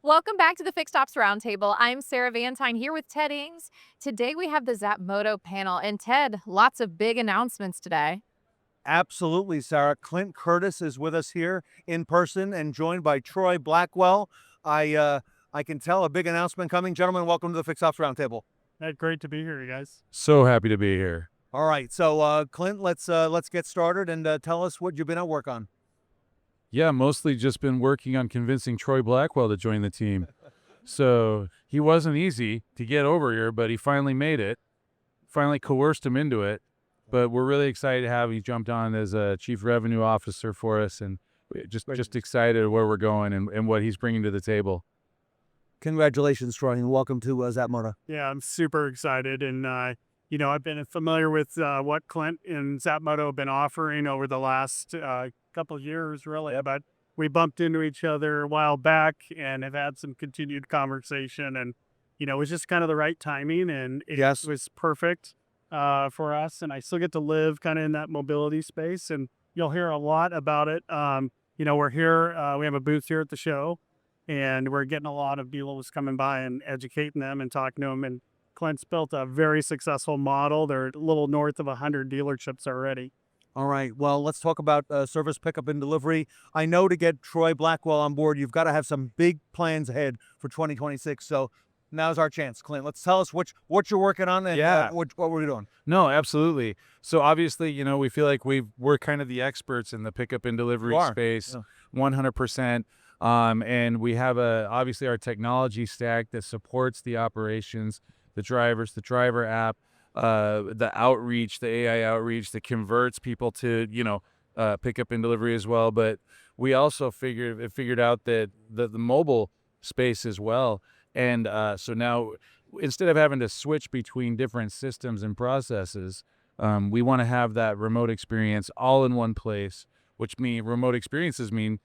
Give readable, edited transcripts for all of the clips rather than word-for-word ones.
Welcome back to the Fixed Ops Roundtable. I'm Sarah Vantine here with Ted Ings. Today we have the Zapmoto panel. And Ted, lots of big announcements today. Absolutely, Sarah. Clint Curtis is with us here in person and joined by Troy Blackwell. I uh, I can tell a big announcement coming. Gentlemen, welcome to the Fix Ops Roundtable. Great to be here, you guys. So happy to be here. All right, so Clint, let's get started and tell us what you've been at work on. Yeah, mostly just been working on convincing Troy Blackwell to join the team. So he wasn't easy to get over here, but he finally made it. Finally coerced him into it. But we're really excited to have him. He jumped on as a chief revenue officer for us, and just excited where we're going and what he's bringing to the table. Congratulations, Troy, and welcome to Zapmoto. Yeah, I'm super excited. And, I've been familiar with what Clint and Zapmoto have been offering over the last couple of years, really. But we bumped into each other a while back and have had some continued conversation. And, it was just kind of the right timing, and it Yes. was perfect for us. And I still get to live kind of in that mobility space. And you'll hear a lot about it. We're here. We have a booth here at the show. And we're getting a lot of dealers coming by and educating them and talking to them. And Clint's built a very successful model. They're a little north of 100 dealerships already. All right, well, let's talk about service pickup and delivery. I know to get Troy Blackwell on board, you've got to have some big plans ahead for 2026. So now's our chance, Clint. Let's tell us what you're working on and Yeah. what we're doing. No, absolutely. So obviously, we feel like we're kind of the experts in the pickup and delivery You are. space, Yeah. 100%. And we have obviously our technology stack that supports the operations, the drivers, the driver app, the outreach, the AI outreach that converts people to, pickup and delivery as well. But we also figured out that the mobile space as well. And so now instead of having to switch between different systems and processes, we want to have that remote experience all in one place, which mean remote experiences mean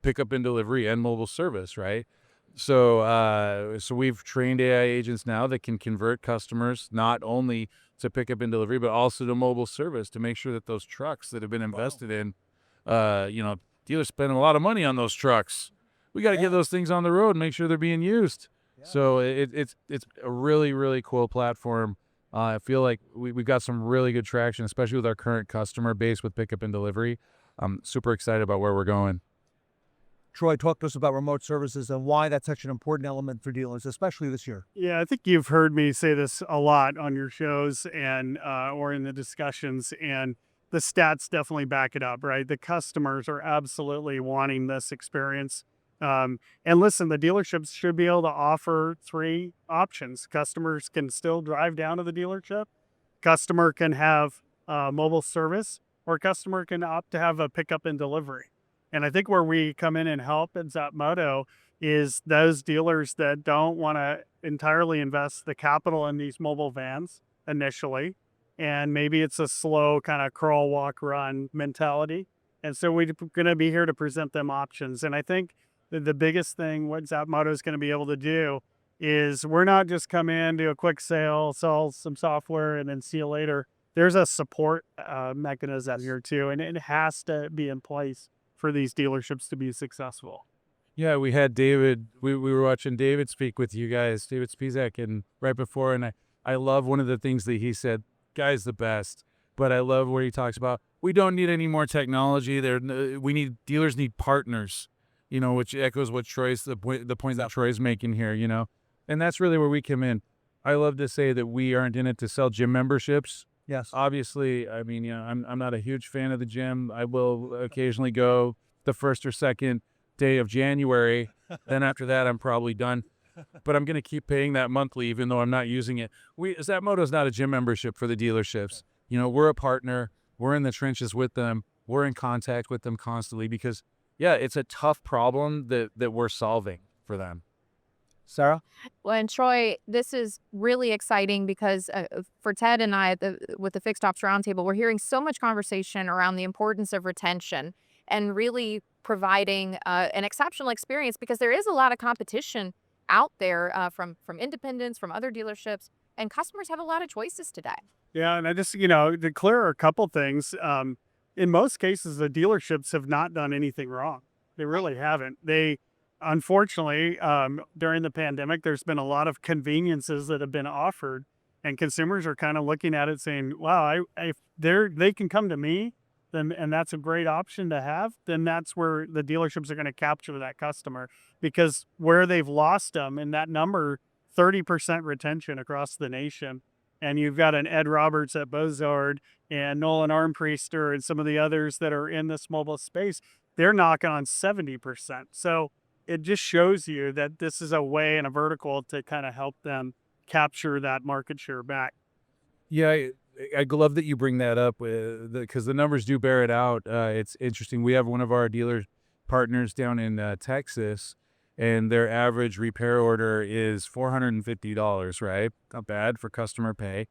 pickup and delivery and mobile service, right? So we've trained AI agents now that can convert customers not only to pickup and delivery, but also to mobile service to make sure that those trucks that have been invested in, dealers spending a lot of money on those trucks. We got to get those things on the road and make sure they're being used. So it's a really, really cool platform. I feel like we've got some really good traction, especially with our current customer base with pickup and delivery. I'm super excited about where we're going. Troy, talk to us about remote services and why that's such an important element for dealers, especially this year. Yeah, I think you've heard me say this a lot on your shows and or in the discussions, and the stats definitely back it up, right? The customers are absolutely wanting this experience. And listen, the dealerships should be able to offer three options. Customers can still drive down to the dealership, customer can have mobile service, or customer can opt to have a pickup and delivery. And I think where we come in and help at Zapmoto is those dealers that don't want to entirely invest the capital in these mobile vans initially. And maybe it's a slow kind of crawl, walk, run mentality. And so we're going to be here to present them options. And I think the biggest thing what Zapmoto is going to be able to do is we're not just come in, do a quick sale, sell some software, and then see you later. There's a support mechanism here too, and it has to be in place for these dealerships to be successful. Yeah, we had David. We were watching David speak with you guys, David Spizak, and right before, and I love one of the things that he said. Guy's the best, but I love where he talks about we don't need any more technology. Dealers need partners, which echoes what the point that Troy's making here, and that's really where we come in. I love to say that we aren't in it to sell gym memberships. Yes. Obviously, I mean, I'm not a huge fan of the gym. I will occasionally go the first or second day of January. Then after that, I'm probably done. But I'm going to keep paying that monthly, even though I'm not using it. Zapmoto is not a gym membership for the dealerships. We're a partner. We're in the trenches with them. We're in contact with them constantly because, yeah, it's a tough problem that we're solving for them. Sarah? Well, and Troy, this is really exciting because for Ted and I with the Fixed Ops Roundtable, we're hearing so much conversation around the importance of retention and really providing an exceptional experience because there is a lot of competition out there from independents, from other dealerships, and customers have a lot of choices today. Yeah, and I just, to clear a couple things, in most cases, the dealerships have not done anything wrong. They really haven't. They unfortunately, during the pandemic, there's been a lot of conveniences that have been offered, and consumers are kind of looking at it saying, "Wow, if they can come to me, then and that's a great option to have. Then that's where the dealerships are going to capture that customer because where they've lost them, and that number, 30% retention across the nation." And you've got an Ed Roberts at Bozard and Nolan Armpriester and some of the others that are in this mobile space. They're knocking on 70%. So it just shows you that this is a way and a vertical to kind of help them capture that market share back. Yeah, I love that you bring that up because the numbers do bear it out. It's interesting. We have one of our dealer partners down in Texas, and their average repair order is $450, right? Not bad for customer pay.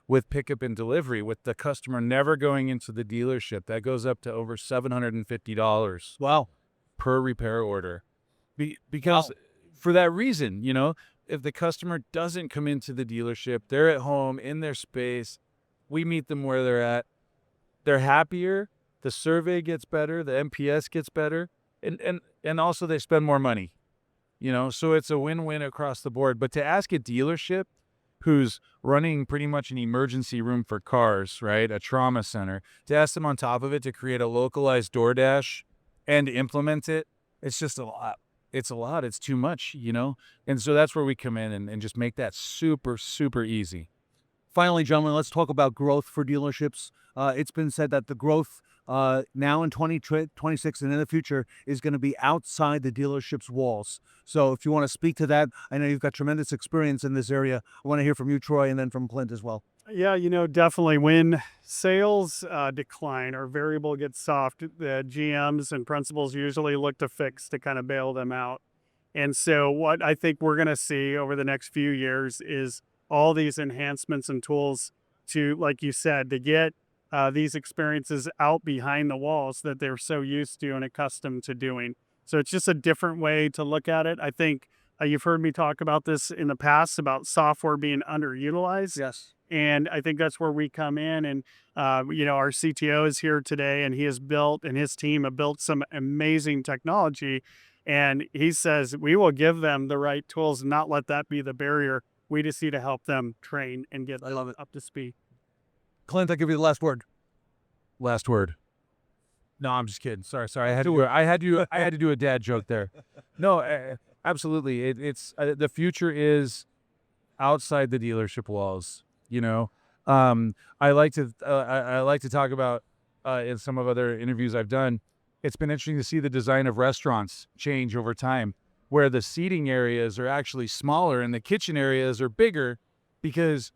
With pickup and delivery, with the customer never going into the dealership, that goes up to over $750 Wow. per repair order. Because for that reason, if the customer doesn't come into the dealership, they're at home in their space, we meet them where they're at, they're happier, the survey gets better, the NPS gets better, and also they spend more money, so it's a win-win across the board. But to ask a dealership who's running pretty much an emergency room for cars, right, a trauma center, to ask them on top of it to create a localized DoorDash and implement it, it's just a lot. It's a lot. It's too much, And so that's where we come in and just make that super, super easy. Finally, gentlemen, let's talk about growth for dealerships. It's been said that the growth now in 2026 and in the future is going to be outside the dealership's walls. So if you want to speak to that, I know you've got tremendous experience in this area. I want to hear from you, Troy, and then from Clint as well. Yeah, definitely when sales decline or variable gets soft, the GMs and principals usually look to fix to kind of bail them out. And so what I think we're going to see over the next few years is all these enhancements and tools to, like you said, to get these experiences out behind the walls that they're so used to and accustomed to doing. So it's just a different way to look at it. I think you've heard me talk about this in the past about software being underutilized. Yes. And I think that's where we come in. And, our CTO is here today, and he has built, and his team have built some amazing technology. And he says, we will give them the right tools and not let that be the barrier. We just need to help them train and get up to speed. Clint, I'll give you the last word. Last word. No, I'm just kidding. Sorry. I had to do a dad joke there. No, absolutely. It's the future is outside the dealership walls. I like to talk about in some of other interviews I've done. It's been interesting to see the design of restaurants change over time, where the seating areas are actually smaller and the kitchen areas are bigger because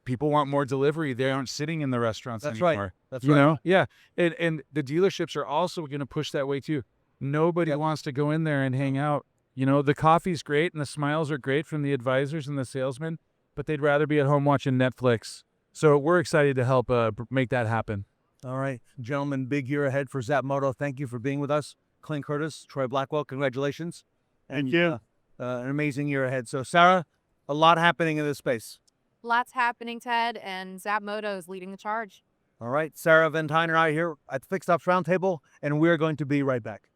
people want more delivery. They aren't sitting in the restaurants anymore. That's right. Yeah. And the dealerships are also going to push that way too. Nobody wants to go in there and hang out. The coffee's great and the smiles are great from the advisors and the salesmen, but they'd rather be at home watching Netflix. So we're excited to help make that happen. All right, gentlemen, big year ahead for Zapmoto. Thank you for being with us. Clint Curtis, Troy Blackwell, congratulations. Thank you. An amazing year ahead. So, Sarah, a lot happening in this space. Lots happening, Ted, and Zapmoto is leading the charge. All right, Sarah Vantine and I here at the Fixed Ops Roundtable, and we're going to be right back.